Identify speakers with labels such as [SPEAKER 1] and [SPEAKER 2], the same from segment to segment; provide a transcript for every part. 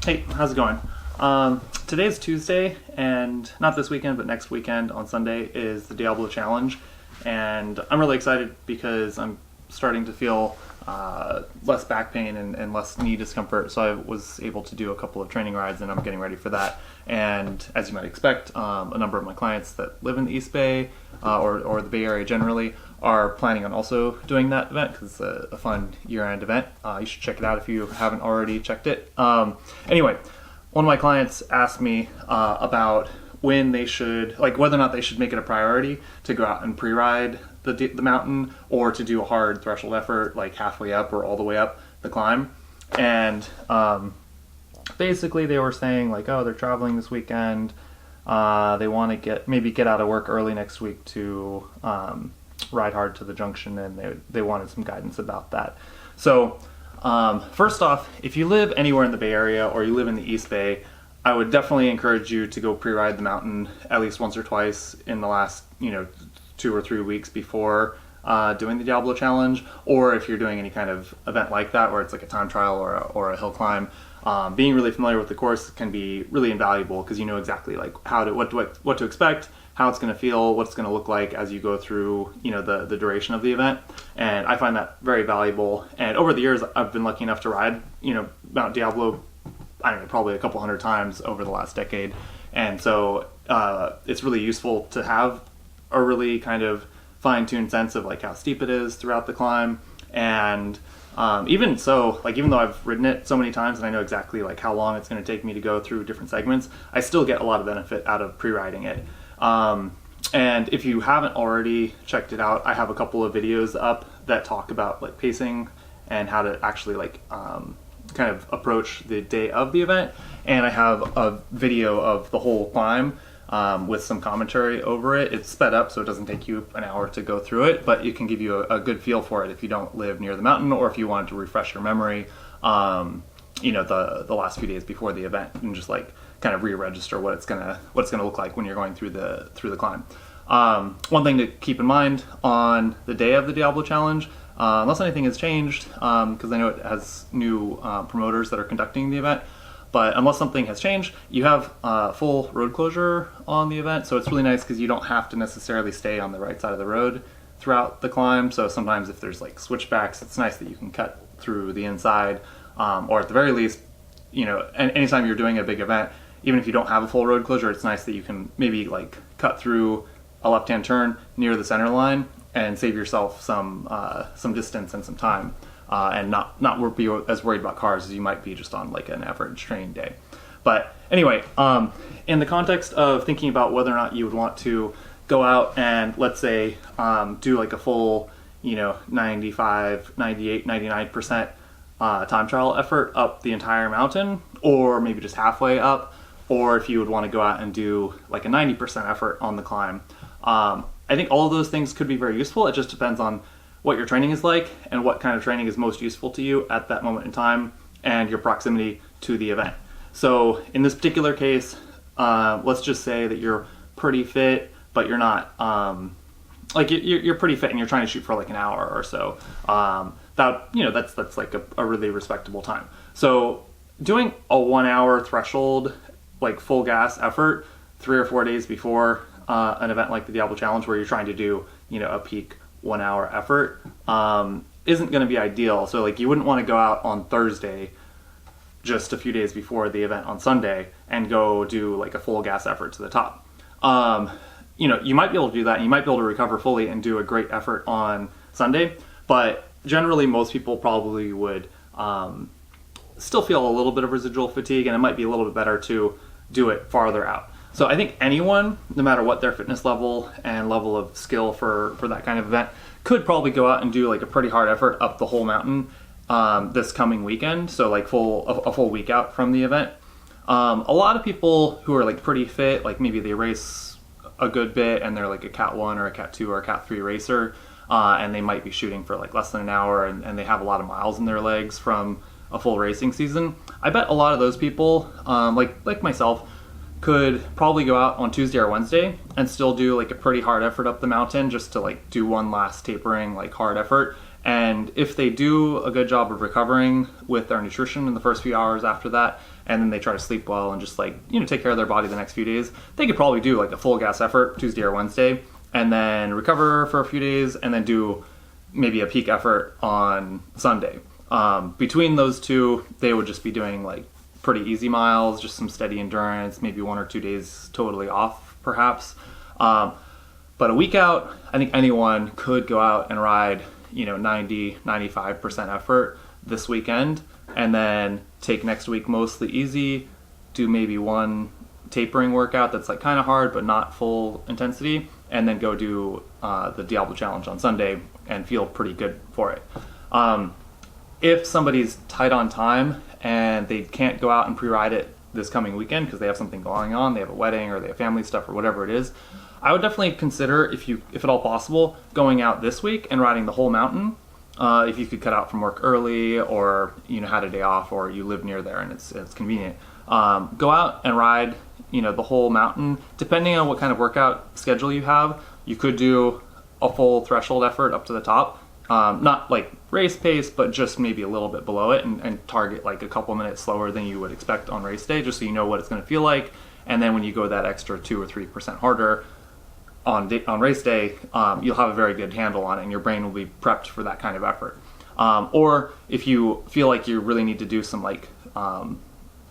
[SPEAKER 1] Hey, how's it going? Today's Tuesday, and not this weekend, but next weekend on Sunday is the Diablo Challenge, and I'm really excited because I'm starting to feel less back pain and less knee discomfort, so I was able to do a couple of training rides, and I'm getting ready for that. And as you might expect, a number of my clients that live in the East Bay or the Bay Area generally are planning on also doing that event because it's a fun year-end event. You should check it out if you haven't already checked it. Anyway, one of my clients asked me about when they should, like whether or not they should make it a priority to go out and pre-ride the mountain or to do a hard threshold effort like halfway up or all the way up the climb. And basically they were saying like, oh, they're traveling this weekend. They want to get out of work early next week to ride hard to the junction, and they wanted some guidance about that. So first off, if you live anywhere in the Bay Area or you live in the East Bay, I would definitely encourage you to go pre-ride the mountain at least once or twice in the last 2 or 3 weeks before doing the Diablo Challenge. Or if you're doing any kind of event like that where it's like a time trial or a hill climb, being really familiar with the course can be really invaluable because you know exactly like what to expect, how it's going to feel, what it's going to look like as you go through the duration of the event. And I find that very valuable. And over the years, I've been lucky enough to ride Mt Diablo, I don't know, probably a couple hundred times over the last decade. And so it's really useful to have a really kind of fine-tuned sense of like how steep it is throughout the climb. And even so, like even though I've ridden it so many times and I know exactly like how long it's going to take me to go through different segments, I still get a lot of benefit out of pre-riding it. And if you haven't already checked it out, I have a couple of videos up that talk about like pacing and how to actually like kind of approach the day of the event. And I have a video of the whole climb with some commentary over it. It's sped up so it doesn't take you an hour to go through it, but it can give you a good feel for it if you don't live near the mountain or if you wanted to refresh your memory the last few days before the event and just like kind of re-register what it's gonna look like when you're going through the climb. One thing to keep in mind on the day of the Diablo Challenge, unless anything has changed, because I know it has new promoters that are conducting the event, but unless something has changed, you have full road closure on the event, so it's really nice because you don't have to necessarily stay on the right side of the road throughout the climb. So sometimes if there's like switchbacks, it's nice that you can cut through the inside, or at the very least, anytime you're doing a big event, even if you don't have a full road closure, it's nice that you can maybe like cut through a left-hand turn near the center line and save yourself some distance and some time, and not be as worried about cars as you might be just on like an average training day. But anyway, in the context of thinking about whether or not you would want to go out and let's say do like a full 95, 98, 99% time trial effort up the entire mountain, or maybe just halfway up, or if you would want to go out and do like a 90% effort on the climb. I think all of those things could be very useful. It just depends on what your training is like and what kind of training is most useful to you at that moment in time and your proximity to the event. So in this particular case, let's just say that you're pretty fit, but you're not, you're pretty fit and you're trying to shoot for like an hour or so. That's like a really respectable time. So doing a 1 hour threshold, like full gas effort 3 or 4 days before an event like the Diablo Challenge where you're trying to do a peak 1 hour effort isn't going to be ideal. So like you wouldn't want to go out on Thursday just a few days before the event on Sunday and go do like a full gas effort to the top. You might be able to do that and you might be able to recover fully and do a great effort on Sunday, but generally most people probably would still feel a little bit of residual fatigue, and it might be a little bit better to do it farther out. So I think anyone, no matter what their fitness level and level of skill for that kind of event, could probably go out and do like a pretty hard effort up the whole mountain this coming weekend. So like a full week out from the event. A lot of people who are like pretty fit, like maybe they race a good bit and they're like a Cat 1 or a Cat 2 or a Cat 3 racer, and they might be shooting for like less than an hour and they have a lot of miles in their legs from a full racing season. I bet a lot of those people, like myself, could probably go out on Tuesday or Wednesday and still do like a pretty hard effort up the mountain just to like do one last tapering like hard effort And if they do a good job of recovering with their nutrition in the first few hours after that, and then they try to sleep well and just like, take care of their body the next few days, they could probably do like a full gas effort Tuesday or Wednesday, and then recover for a few days, and then do maybe a peak effort on Sunday. Between those two, they would just be doing like pretty easy miles, just some steady endurance, maybe 1 or 2 days totally off perhaps. But a week out, I think anyone could go out and ride, 90, 95% effort this weekend, and then take next week mostly easy, do maybe one tapering workout that's like kind of hard but not full intensity, and then go do the Diablo challenge on Sunday and feel pretty good for it. If somebody's tight on time and they can't go out and pre-ride it this coming weekend because they have something going on, they have a wedding or they have family stuff or whatever it is, I would definitely consider, if at all possible, going out this week and riding the whole mountain. If you could cut out from work early, or had a day off, or you live near there and it's convenient, go out and ride the whole mountain. Depending on what kind of workout schedule you have, you could do a full threshold effort up to the top. Not like race pace, but just maybe a little bit below it, and target like a couple minutes slower than you would expect on race day, just so you know what it's going to feel like. And then when you go that extra 2 or 3% harder on race day, you'll have a very good handle on it, and your brain will be prepped for that kind of effort. Or if you feel like you really need to do some like a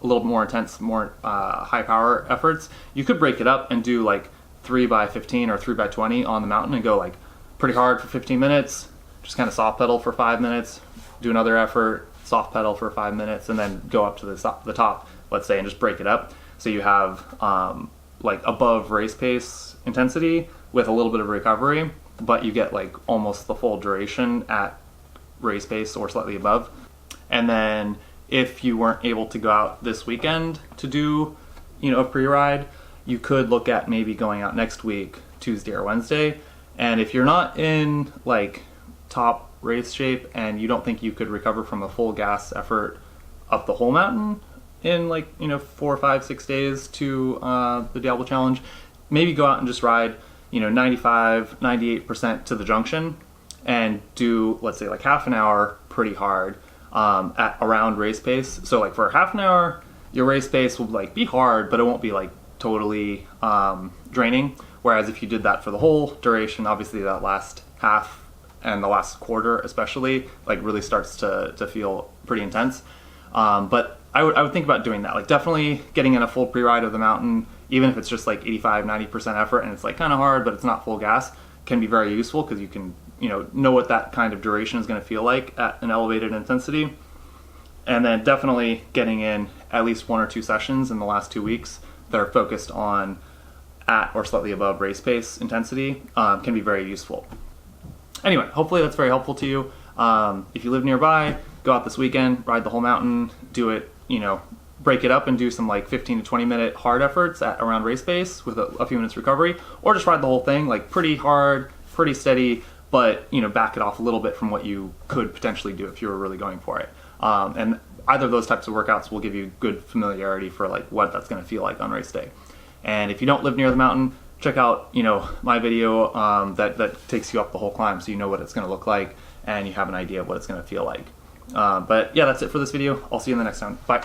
[SPEAKER 1] little more intense, more high power efforts, you could break it up and do like 3x15 or 3x20 on the mountain and go like pretty hard for 15 minutes, just kind of soft pedal for 5 minutes, do another effort, soft pedal for 5 minutes, and then go up to the top, let's say, and just break it up. So you have like above race pace intensity with a little bit of recovery, but you get like almost the full duration at race pace or slightly above. And then if you weren't able to go out this weekend to do, a pre-ride, you could look at maybe going out next week, Tuesday or Wednesday. And if you're not in like top race shape and you don't think you could recover from a full gas effort up the whole mountain in like 4, 5, 6 days to the Diablo challenge, maybe go out and just ride 95, 98% to the junction and do, let's say, like half an hour pretty hard at around race pace. So like for half an hour, your race pace will like be hard, but it won't be like totally draining. Whereas if you did that for the whole duration, obviously that last half and the last quarter especially like really starts to feel pretty intense. But I would think about doing that, like definitely getting in a full pre-ride of the mountain, even if it's just like 85, 90% effort and it's like kind of hard, but it's not full gas, can be very useful because you can, know what that kind of duration is going to feel like at an elevated intensity. And then definitely getting in at least 1 or 2 sessions in the last 2 weeks that are focused on at or slightly above race pace intensity can be very useful. Anyway, hopefully that's very helpful to you. If you live nearby, go out this weekend, ride the whole mountain, do it, break it up and do some like 15 to 20 minute hard efforts at around race pace with a few minutes recovery, or just ride the whole thing like pretty hard, pretty steady, but back it off a little bit from what you could potentially do if you were really going for it. And either of those types of workouts will give you good familiarity for like what that's going to feel like on race day. And if you don't live near the mountain, check out my video that takes you up the whole climb, so you know what it's going to look like and you have an idea of what it's going to feel like. But yeah, that's it for this video. I'll see you in the next time. Bye.